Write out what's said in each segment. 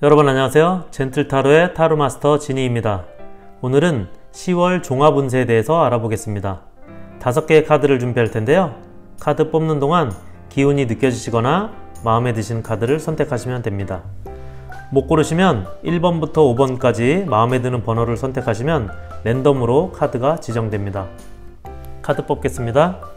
여러분 안녕하세요. 젠틀타로의 타로마스터 지니입니다. 오늘은 10월 종합운세에 대해서 알아보겠습니다. 5개의 카드를 준비할 텐데요. 카드 뽑는 동안 기운이 느껴지시거나 마음에 드시는 카드를 선택하시면 됩니다. 못 고르시면 1번부터 5번까지 마음에 드는 번호를 선택하시면 랜덤으로 카드가 지정됩니다. 카드 뽑겠습니다.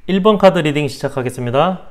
1번 카드 리딩 시작하겠습니다.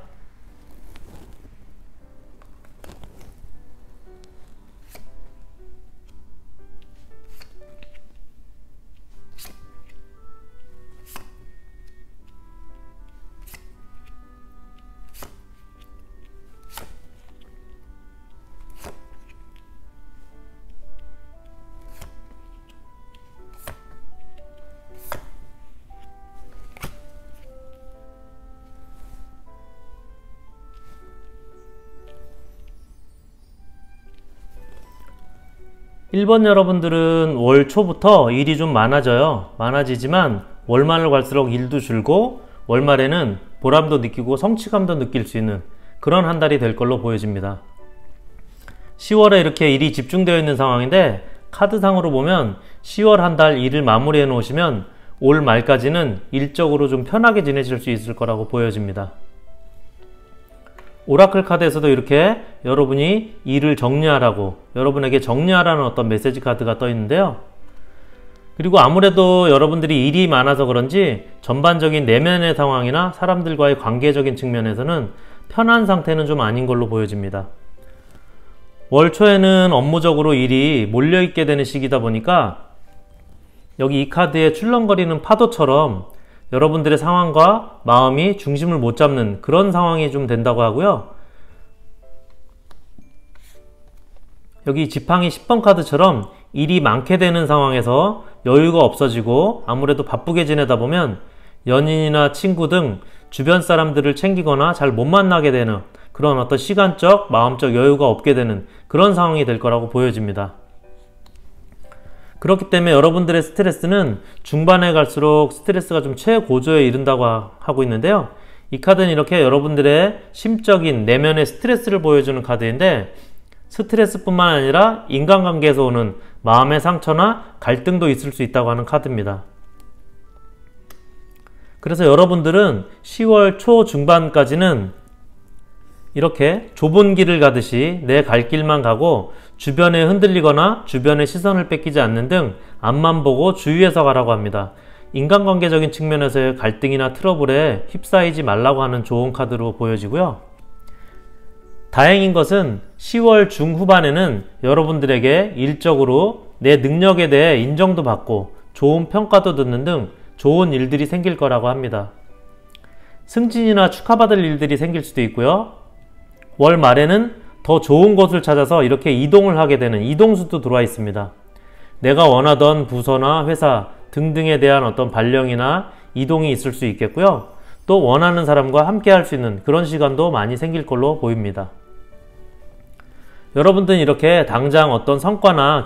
1번 여러분들은 월 초부터 일이 좀 많아지지만 월말로 갈수록 일도 줄고 월말에는 보람도 느끼고 성취감도 느낄 수 있는 그런 한 달이 될 걸로 보여집니다. 10월에 이렇게 일이 집중되어 있는 상황인데 카드상으로 보면 10월 한 달 일을 마무리해 놓으시면 올 말까지는 일적으로 좀 편하게 지내실 수 있을 거라고 보여집니다. 오라클 카드에서도 이렇게 여러분이 일을 정리하라고, 여러분에게 정리하라는 어떤 메시지 카드가 떠 있는데요. 그리고 아무래도 여러분들이 일이 많아서 그런지 전반적인 내면의 상황이나 사람들과의 관계적인 측면에서는 편한 상태는 좀 아닌 걸로 보여집니다. 월 초에는 업무적으로 일이 몰려있게 되는 시기다 보니까 여기 이 카드에 출렁거리는 파도처럼 여러분들의 상황과 마음이 중심을 못 잡는 그런 상황이 좀 된다고 하고요. 여기 지팡이 10번 카드처럼 일이 많게 되는 상황에서 여유가 없어지고 아무래도 바쁘게 지내다 보면 연인이나 친구 등 주변 사람들을 챙기거나 잘 못 만나게 되는 그런 어떤 시간적, 마음적 여유가 없게 되는 그런 상황이 될 거라고 보여집니다. 그렇기 때문에 여러분들의 스트레스는 중반에 갈수록 스트레스가 좀 최고조에 이른다고 하고 있는데요. 이 카드는 이렇게 여러분들의 심적인 내면의 스트레스를 보여주는 카드인데 스트레스뿐만 아니라 인간관계에서 오는 마음의 상처나 갈등도 있을 수 있다고 하는 카드입니다. 그래서 여러분들은 10월 초 중반까지는 이렇게 좁은 길을 가듯이 내 갈 길만 가고 주변에 흔들리거나 주변의 시선을 뺏기지 않는 등 앞만 보고 주의해서 가라고 합니다. 인간관계적인 측면에서의 갈등이나 트러블에 휩싸이지 말라고 하는 좋은 카드로 보여지고요. 다행인 것은 10월 중후반에는 여러분들에게 일적으로 내 능력에 대해 인정도 받고 좋은 평가도 듣는 등 좋은 일들이 생길 거라고 합니다. 승진이나 축하받을 일들이 생길 수도 있고요. 월 말에는 더 좋은 곳을 찾아서 이렇게 이동을 하게 되는 이동수도 들어와 있습니다. 내가 원하던 부서나 회사 등등에 대한 어떤 발령이나 이동이 있을 수 있겠고요. 또 원하는 사람과 함께 할 수 있는 그런 시간도 많이 생길 걸로 보입니다. 여러분들은 이렇게 당장 어떤 성과나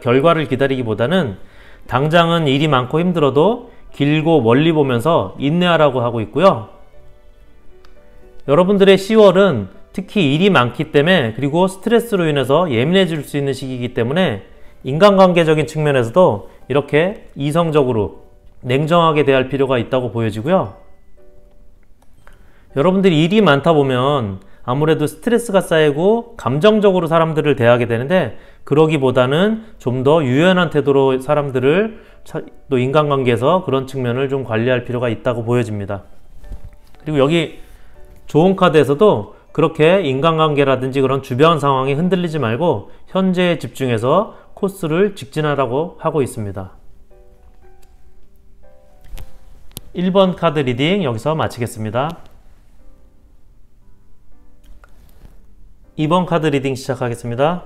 결과를 기다리기보다는 당장은 일이 많고 힘들어도 길고 멀리 보면서 인내하라고 하고 있고요. 여러분들의 10월은 특히 일이 많기 때문에 그리고 스트레스로 인해서 예민해질 수 있는 시기이기 때문에 인간관계적인 측면에서도 이렇게 이성적으로 냉정하게 대할 필요가 있다고 보여지고요. 여러분들이 일이 많다 보면 아무래도 스트레스가 쌓이고 감정적으로 사람들을 대하게 되는데 그러기보다는 좀 더 유연한 태도로 사람들을 또 인간관계에서 그런 측면을 좀 관리할 필요가 있다고 보여집니다. 그리고 여기 좋은 카드에서도 그렇게 인간관계라든지 그런 주변 상황이 흔들리지 말고 현재에 집중해서 코스를 직진하라고 하고 있습니다. 1번 카드 리딩 여기서 마치겠습니다. 2번 카드 리딩 시작하겠습니다.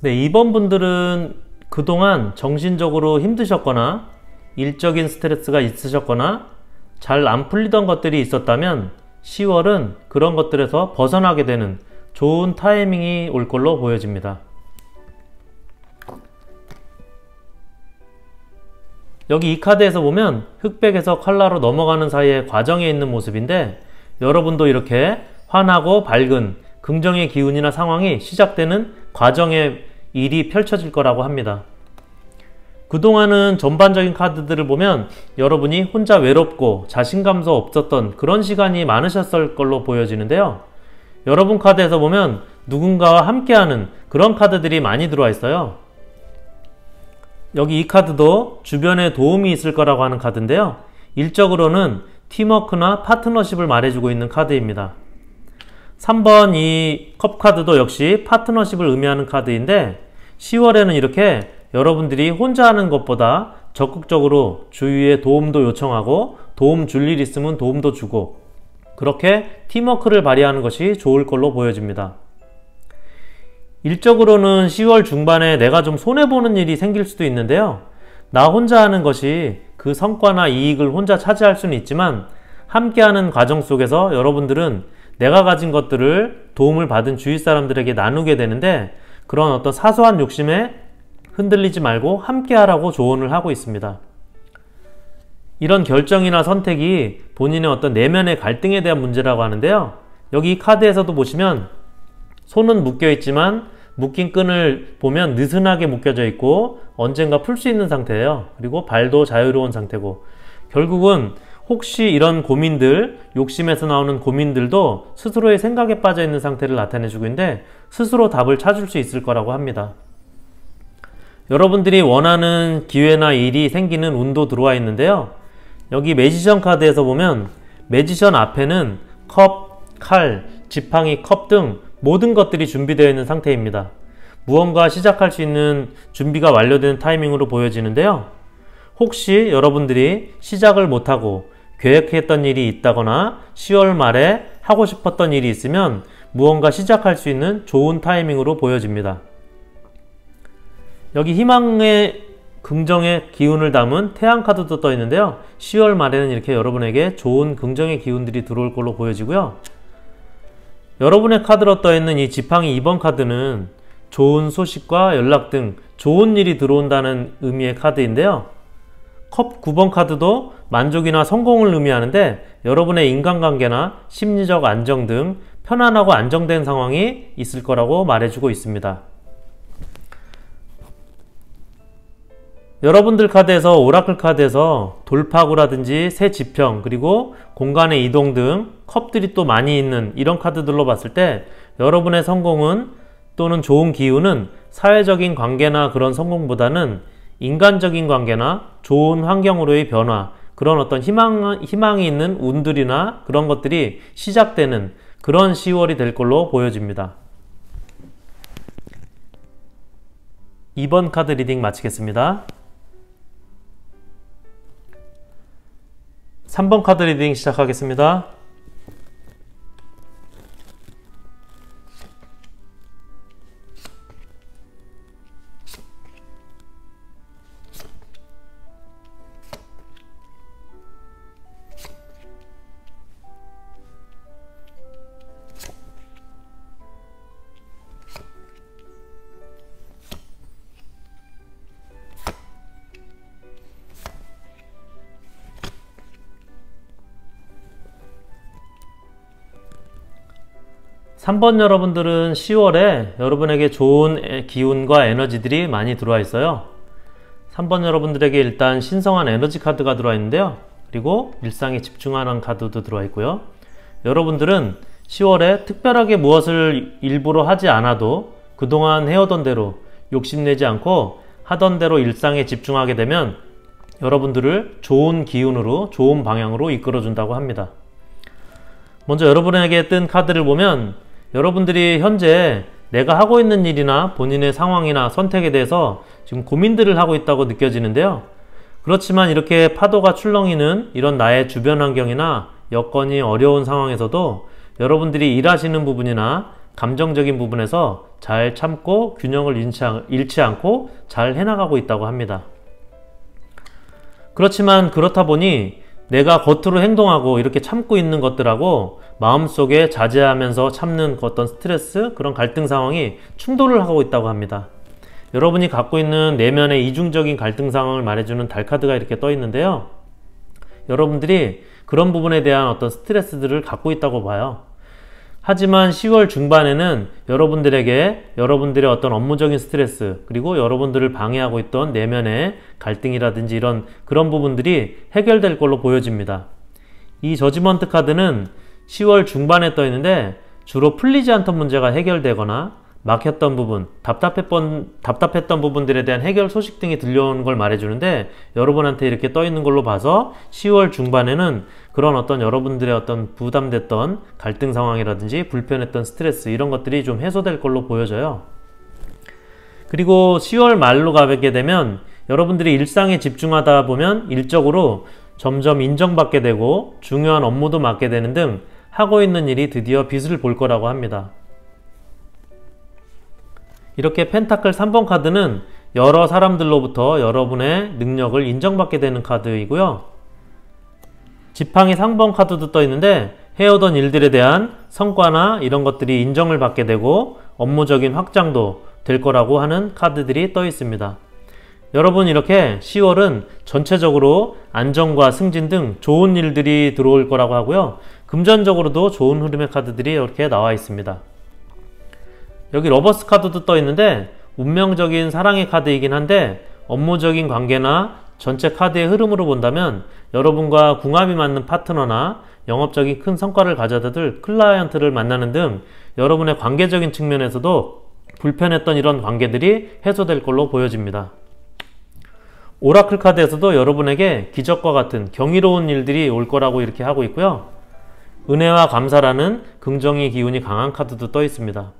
네, 2번 분들은 그동안 정신적으로 힘드셨거나 일적인 스트레스가 있으셨거나 잘 안 풀리던 것들이 있었다면 10월은 그런 것들에서 벗어나게 되는 좋은 타이밍이 올 걸로 보여집니다. 여기 이 카드에서 보면 흑백에서 칼라로 넘어가는 사이에 과정에 있는 모습인데 여러분도 이렇게 환하고 밝은 긍정의 기운이나 상황이 시작되는 과정의 일이 펼쳐질 거라고 합니다. 그동안은 전반적인 카드들을 보면 여러분이 혼자 외롭고 자신감도 없었던 그런 시간이 많으셨을 걸로 보여지는데요. 여러분 카드에서 보면 누군가와 함께하는 그런 카드들이 많이 들어와 있어요. 여기 이 카드도 주변에 도움이 있을 거라고 하는 카드인데요. 일적으로는 팀워크나 파트너십을 말해주고 있는 카드입니다. 3번 이 컵 카드도 역시 파트너십을 의미하는 카드인데 10월에는 이렇게 여러분들이 혼자 하는 것보다 적극적으로 주위에 도움도 요청하고 도움 줄 일 있으면 도움도 주고 그렇게 팀워크를 발휘하는 것이 좋을 걸로 보여집니다. 일적으로는 10월 중반에 내가 좀 손해보는 일이 생길 수도 있는데요. 나 혼자 하는 것이 그 성과나 이익을 혼자 차지할 수는 있지만 함께하는 과정 속에서 여러분들은 내가 가진 것들을 도움을 받은 주위 사람들에게 나누게 되는데 그런 어떤 사소한 욕심에 흔들리지 말고 함께하라고 조언을 하고 있습니다. 이런 결정이나 선택이 본인의 어떤 내면의 갈등에 대한 문제라고 하는데요. 여기 이 카드에서도 보시면 손은 묶여 있지만 묶인 끈을 보면 느슨하게 묶여져 있고 언젠가 풀 수 있는 상태예요. 그리고 발도 자유로운 상태고 결국은 혹시 이런 고민들, 욕심에서 나오는 고민들도 스스로의 생각에 빠져 있는 상태를 나타내주고 있는데 스스로 답을 찾을 수 있을 거라고 합니다. 여러분들이 원하는 기회나 일이 생기는 운도 들어와 있는데요. 여기 매지션 카드에서 보면 매지션 앞에는 컵, 칼, 지팡이, 컵 등 모든 것들이 준비되어 있는 상태입니다. 무언가 시작할 수 있는 준비가 완료된 타이밍으로 보여지는데요. 혹시 여러분들이 시작을 못하고 계획했던 일이 있다거나 10월 말에 하고 싶었던 일이 있으면 무언가 시작할 수 있는 좋은 타이밍으로 보여집니다. 여기 희망의 긍정의 기운을 담은 태양 카드도 떠 있는데요. 10월 말에는 이렇게 여러분에게 좋은 긍정의 기운들이 들어올 걸로 보여지고요. 여러분의 카드로 떠 있는 이 지팡이 2번 카드는 좋은 소식과 연락 등 좋은 일이 들어온다는 의미의 카드인데요. 컵 9번 카드도 만족이나 성공을 의미하는데 여러분의 인간관계나 심리적 안정 등 편안하고 안정된 상황이 있을 거라고 말해주고 있습니다. 여러분들 카드에서 오라클 카드에서 돌파구라든지 새 지평 그리고 공간의 이동 등 컵들이 또 많이 있는 이런 카드들로 봤을 때 여러분의 성공은 또는 좋은 기운은 사회적인 관계나 그런 성공보다는 인간적인 관계나 좋은 환경으로의 변화 그런 어떤 희망이 있는 운들이나 그런 것들이 시작되는 그런 10월이 될 걸로 보여집니다. 2번 카드 리딩 마치겠습니다. 3번 카드 리딩 시작하겠습니다. 삼 번 여러분들은 10월에 여러분에게 좋은 기운과 에너지들이 많이 들어와 있어요. 3번 여러분들에게 일단 신성한 에너지 카드가 들어와 있는데요. 그리고 일상에 집중하는 카드도 들어와 있고요. 여러분들은 10월에 특별하게 무엇을 일부러 하지 않아도 그동안 해오던 대로 욕심내지 않고 하던 대로 일상에 집중하게 되면 여러분들을 좋은 기운으로 좋은 방향으로 이끌어준다고 합니다. 먼저 여러분에게 뜬 카드를 보면 여러분들이 현재 내가 하고 있는 일이나 본인의 상황이나 선택에 대해서 지금 고민들을 하고 있다고 느껴지는데요. 그렇지만 이렇게 파도가 출렁이는 이런 나의 주변 환경이나 여건이 어려운 상황에서도 여러분들이 일하시는 부분이나 감정적인 부분에서 잘 참고 균형을 잃지 않고 잘 해나가고 있다고 합니다. 그렇지만 그렇다 보니 내가 겉으로 행동하고 이렇게 참고 있는 것들하고 마음속에 자제하면서 참는 어떤 스트레스, 그런 갈등 상황이 충돌을 하고 있다고 합니다. 여러분이 갖고 있는 내면의 이중적인 갈등 상황을 말해주는 달 카드가 이렇게 떠 있는데요. 여러분들이 그런 부분에 대한 어떤 스트레스들을 갖고 있다고 봐요. 하지만 10월 중반에는 여러분들에게 여러분들의 어떤 업무적인 스트레스, 그리고 여러분들을 방해하고 있던 내면의 갈등이라든지 그런 부분들이 해결될 걸로 보여집니다. 이 저지먼트 카드는 10월 중반에 떠 있는데 주로 풀리지 않던 문제가 해결되거나 막혔던 부분, 답답했던 부분들에 대한 해결 소식 등이 들려오는 걸 말해주는데, 여러분한테 이렇게 떠 있는 걸로 봐서 10월 중반에는 그런 어떤 여러분들의 어떤 부담됐던 갈등 상황이라든지 불편했던 스트레스, 이런 것들이 좀 해소될 걸로 보여져요. 그리고 10월 말로 가게 되면 여러분들이 일상에 집중하다 보면 일적으로 점점 인정받게 되고 중요한 업무도 맡게 되는 등 하고 있는 일이 드디어 빛을 볼 거라고 합니다. 이렇게 펜타클 3번 카드는 여러 사람들로부터 여러분의 능력을 인정받게 되는 카드이고요. 지팡이 3번 카드도 떠 있는데 해오던 일들에 대한 성과나 이런 것들이 인정을 받게 되고 업무적인 확장도 될 거라고 하는 카드들이 떠 있습니다. 여러분, 이렇게 10월은 전체적으로 안정과 승진 등 좋은 일들이 들어올 거라고 하고요. 금전적으로도 좋은 흐름의 카드들이 이렇게 나와 있습니다. 여기 러버스 카드도 떠 있는데 운명적인 사랑의 카드이긴 한데, 업무적인 관계나 전체 카드의 흐름으로 본다면 여러분과 궁합이 맞는 파트너나 영업적인 큰 성과를 가져다 줄 클라이언트를 만나는 등 여러분의 관계적인 측면에서도 불편했던 이런 관계들이 해소될 걸로 보여집니다. 오라클 카드에서도 여러분에게 기적과 같은 경이로운 일들이 올 거라고 이렇게 하고 있고요. 은혜와 감사라는 긍정의 기운이 강한 카드도 떠 있습니다.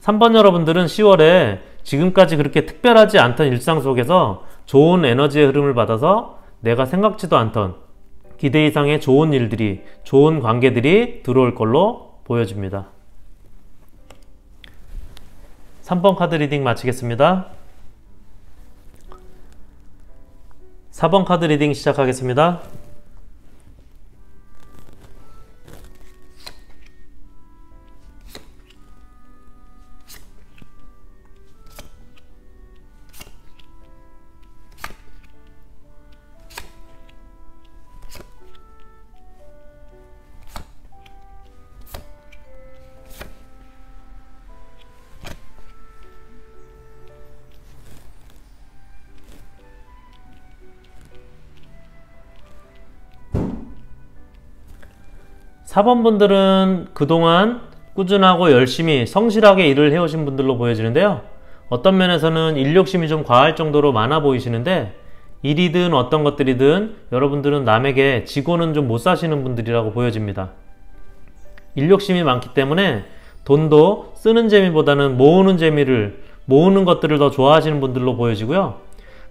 3번 여러분들은 10월에 지금까지 그렇게 특별하지 않던 일상 속에서 좋은 에너지의 흐름을 받아서 내가 생각지도 않던 기대 이상의 좋은 일들이, 좋은 관계들이 들어올 걸로 보여집니다. 3번 카드 리딩 마치겠습니다. 4번 카드 리딩 시작하겠습니다. 4번 분들은 그동안 꾸준하고 열심히 성실하게 일을 해오신 분들로 보여지는데요. 어떤 면에서는 일 욕심이 좀 과할 정도로 많아 보이시는데, 일이든 어떤 것들이든 여러분들은 남에게 지고는 좀 못 사시는 분들이라고 보여집니다. 일 욕심이 많기 때문에 돈도 쓰는 재미보다는 모으는 것들을 더 좋아하시는 분들로 보여지고요.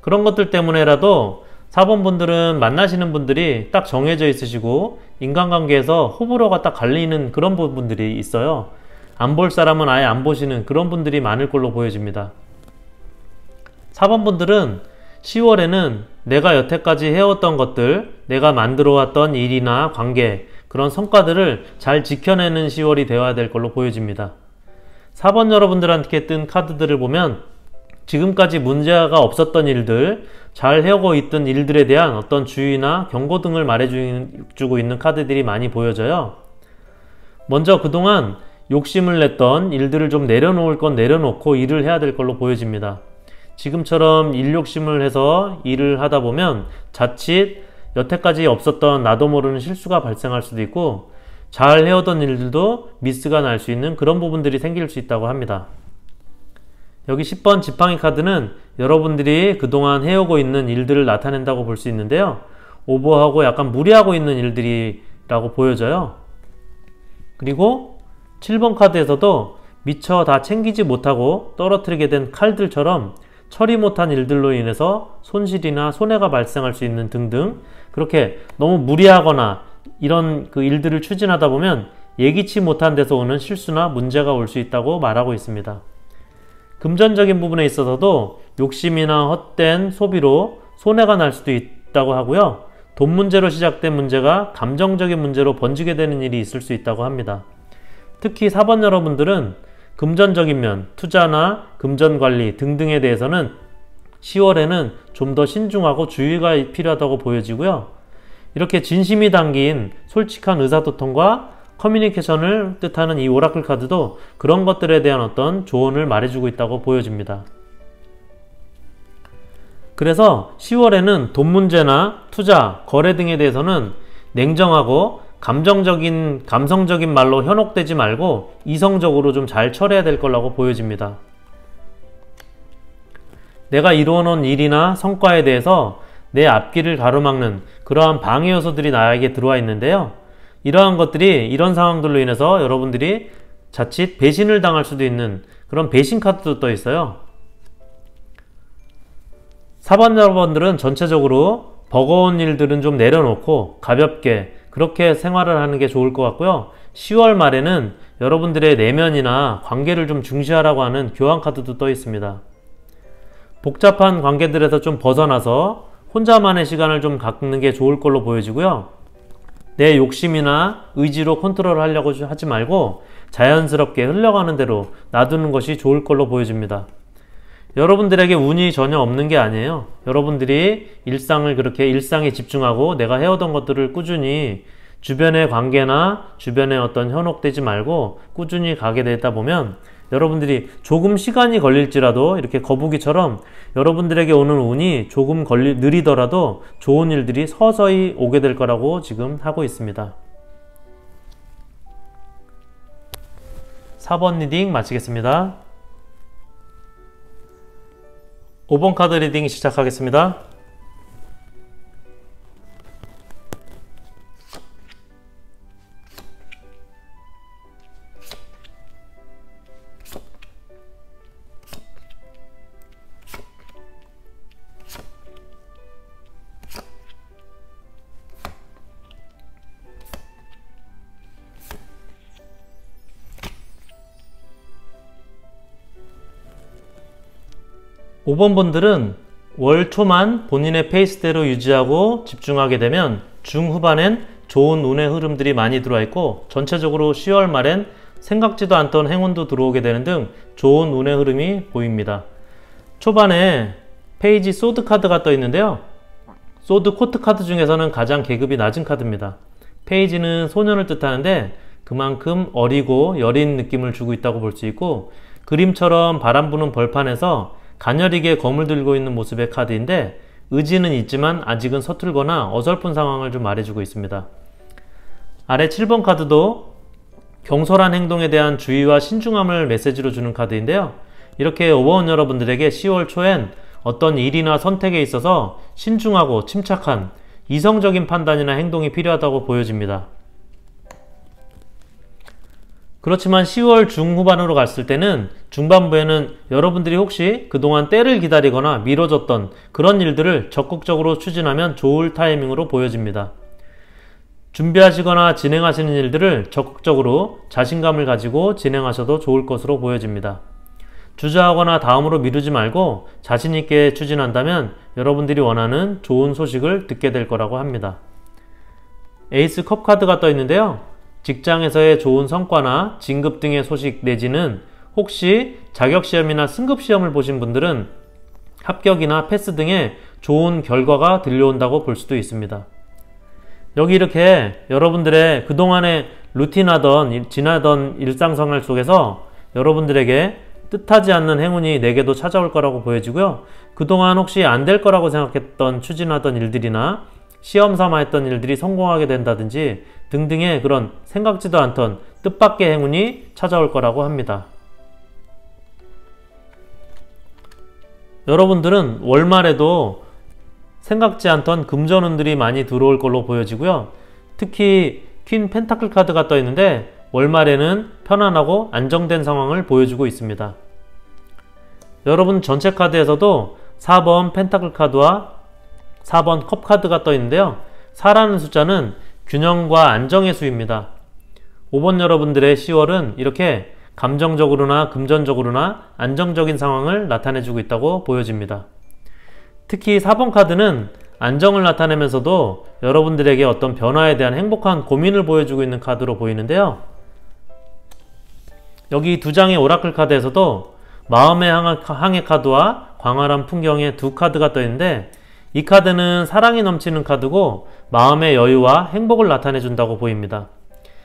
그런 것들 때문에라도 4번 분들은 만나시는 분들이 딱 정해져 있으시고 인간관계에서 호불호가 딱 갈리는 그런 부분들이 있어요. 안 볼 사람은 아예 안 보시는 그런 분들이 많을 걸로 보여집니다. 4번 분들은 10월에는 내가 여태까지 해왔던 것들, 내가 만들어왔던 일이나 관계, 그런 성과들을 잘 지켜내는 10월이 되어야 될 걸로 보여집니다. 4번 여러분들한테 뜬 카드들을 보면 지금까지 문제가 없었던 일들, 잘 해오고 있던 일들에 대한 어떤 주의나 경고 등을 말해주고 있는 카드들이 많이 보여져요. 먼저 그동안 욕심을 냈던 일들을 좀 내려놓을 건 내려놓고 일을 해야 될 걸로 보여집니다. 지금처럼 일 욕심을 해서 일을 하다 보면 자칫 여태까지 없었던 나도 모르는 실수가 발생할 수도 있고, 잘 해오던 일들도 미스가 날 수 있는 그런 부분들이 생길 수 있다고 합니다. 여기 10번 지팡이 카드는 여러분들이 그동안 해오고 있는 일들을 나타낸다고 볼 수 있는데요. 오버하고 약간 무리하고 있는 일들이라고 보여져요. 그리고 7번 카드에서도 미처 다 챙기지 못하고 떨어뜨리게 된 칼들처럼 처리 못한 일들로 인해서 손실이나 손해가 발생할 수 있는 등등, 그렇게 너무 무리하거나 이런 그 일들을 추진하다 보면 예기치 못한 데서 오는 실수나 문제가 올 수 있다고 말하고 있습니다. 금전적인 부분에 있어서도 욕심이나 헛된 소비로 손해가 날 수도 있다고 하고요. 돈 문제로 시작된 문제가 감정적인 문제로 번지게 되는 일이 있을 수 있다고 합니다. 특히 4번 여러분들은 금전적인 면, 투자나 금전 관리 등등에 대해서는 10월에는 좀 더 신중하고 주의가 필요하다고 보여지고요. 이렇게 진심이 담긴 솔직한 의사소통과 커뮤니케이션을 뜻하는 이 오라클 카드도 그런 것들에 대한 어떤 조언을 말해주고 있다고 보여집니다. 그래서 10월에는 돈 문제나 투자, 거래 등에 대해서는 냉정하고 감성적인 말로 현혹되지 말고 이성적으로 좀 잘 처리해야 될 거라고 보여집니다. 내가 이루어놓은 일이나 성과에 대해서 내 앞길을 가로막는 그러한 방해 요소들이 나에게 들어와 있는데요. 이러한 것들이 이런 상황들로 인해서 여러분들이 자칫 배신을 당할 수도 있는 그런 배신 카드도 떠 있어요. 사번자분들은 전체적으로 버거운 일들은 좀 내려놓고 가볍게 그렇게 생활을 하는 게 좋을 것 같고요. 10월 말에는 여러분들의 내면이나 관계를 좀 중시하라고 하는 교환 카드도 떠 있습니다. 복잡한 관계들에서 좀 벗어나서 혼자만의 시간을 좀 갖는 게 좋을 걸로 보여지고요. 내 욕심이나 의지로 컨트롤 하려고 하지 말고 자연스럽게 흘러가는 대로 놔두는 것이 좋을 걸로 보여집니다. 여러분들에게 운이 전혀 없는 게 아니에요. 여러분들이 일상에 집중하고 내가 해오던 것들을 꾸준히 주변의 관계나 주변에 어떤 현혹되지 말고 꾸준히 가게 되다 보면 여러분들이 조금 시간이 걸릴지라도 이렇게 거북이처럼 여러분들에게 오는 운이 조금 느리더라도 좋은 일들이 서서히 오게 될 거라고 지금 하고 있습니다. 4번 리딩 마치겠습니다. 5번 카드 리딩 시작하겠습니다. (5번) 분들은 월 초만 본인의 페이스대로 유지하고 집중하게 되면 중후반엔 좋은 운의 흐름들이 많이 들어와 있고 전체적으로 10월 말엔 생각지도 않던 행운도 들어오게 되는 등 좋은 운의 흐름이 보입니다. 초반에 페이지 소드 카드가 떠 있는데요. 소드 코트 카드 중에서는 가장 계급이 낮은 카드입니다. 페이지는 소년을 뜻하는데 그만큼 어리고 여린 느낌을 주고 있다고 볼 수 있고 그림처럼 바람 부는 벌판에서 가녀리게 검을 들고 있는 모습의 카드인데 의지는 있지만 아직은 서툴거나 어설픈 상황을 좀 말해주고 있습니다. 아래 7번 카드도 경솔한 행동에 대한 주의와 신중함을 메시지로 주는 카드인데요. 이렇게 5번 여러분들에게 10월 초엔 어떤 일이나 선택에 있어서 신중하고 침착한 이성적인 판단이나 행동이 필요하다고 보여집니다. 그렇지만 10월 중후반으로 갔을 때는 중반부에는 여러분들이 혹시 그동안 때를 기다리거나 미뤄졌던 그런 일들을 적극적으로 추진하면 좋을 타이밍으로 보여집니다. 준비하시거나 진행하시는 일들을 적극적으로 자신감을 가지고 진행하셔도 좋을 것으로 보여집니다. 주저하거나 다음으로 미루지 말고 자신있게 추진한다면 여러분들이 원하는 좋은 소식을 듣게 될 거라고 합니다. 에이스 컵 카드가 떠 있는데요. 직장에서의 좋은 성과나 진급 등의 소식 내지는 혹시 자격시험이나 승급시험을 보신 분들은 합격이나 패스 등의 좋은 결과가 들려온다고 볼 수도 있습니다. 여기 이렇게 여러분들의 그동안의 지나던 일상생활 속에서 여러분들에게 뜻하지 않는 행운이 내게도 찾아올 거라고 보여지고요. 그동안 혹시 안 될 거라고 생각했던 추진하던 일들이나 시험 삼아 했던 일들이 성공하게 된다든지 등등의 그런 생각지도 않던 뜻밖의 행운이 찾아올 거라고 합니다. 여러분들은 월말에도 생각지 않던 금전운들이 많이 들어올 걸로 보여지고요. 특히 퀸 펜타클 카드가 떠 있는데 월말에는 편안하고 안정된 상황을 보여주고 있습니다. 여러분 전체 카드에서도 4번 펜타클 카드와 4번 컵 카드가 떠 있는데요. 4라는 숫자는 균형과 안정의 수입니다. 5번 여러분들의 10월은 이렇게 감정적으로나 금전적으로나 안정적인 상황을 나타내주고 있다고 보여집니다. 특히 4번 카드는 안정을 나타내면서도 여러분들에게 어떤 변화에 대한 행복한 고민을 보여주고 있는 카드로 보이는데요. 여기 두 장의 오라클 카드에서도 마음의 항해 카드와 광활한 풍경의 두 카드가 떠 있는데 이 카드는 사랑이 넘치는 카드고 마음의 여유와 행복을 나타내준다고 보입니다.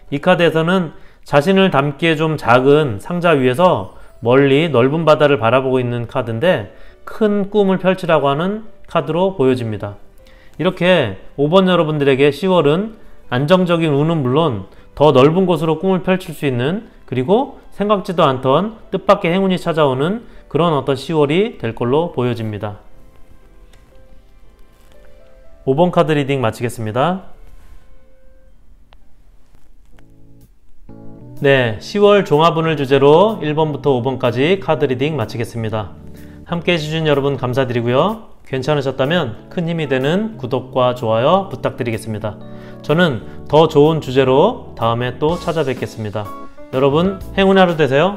이 카드에서는 자신을 담기에 좀 작은 상자 위에서 멀리 넓은 바다를 바라보고 있는 카드인데 큰 꿈을 펼치라고 하는 카드로 보여집니다. 이렇게 5번 여러분들에게 10월은 안정적인 운은 물론 더 넓은 곳으로 꿈을 펼칠 수 있는, 그리고 생각지도 않던 뜻밖의 행운이 찾아오는 그런 어떤 10월이 될 걸로 보여집니다. 5번 카드 리딩 마치겠습니다. 네, 10월 종합운을 주제로 1번부터 5번까지 카드 리딩 마치겠습니다. 함께 해주신 여러분 감사드리고요. 괜찮으셨다면 큰 힘이 되는 구독과 좋아요 부탁드리겠습니다. 저는 더 좋은 주제로 다음에 또 찾아뵙겠습니다. 여러분 행운의 하루 되세요.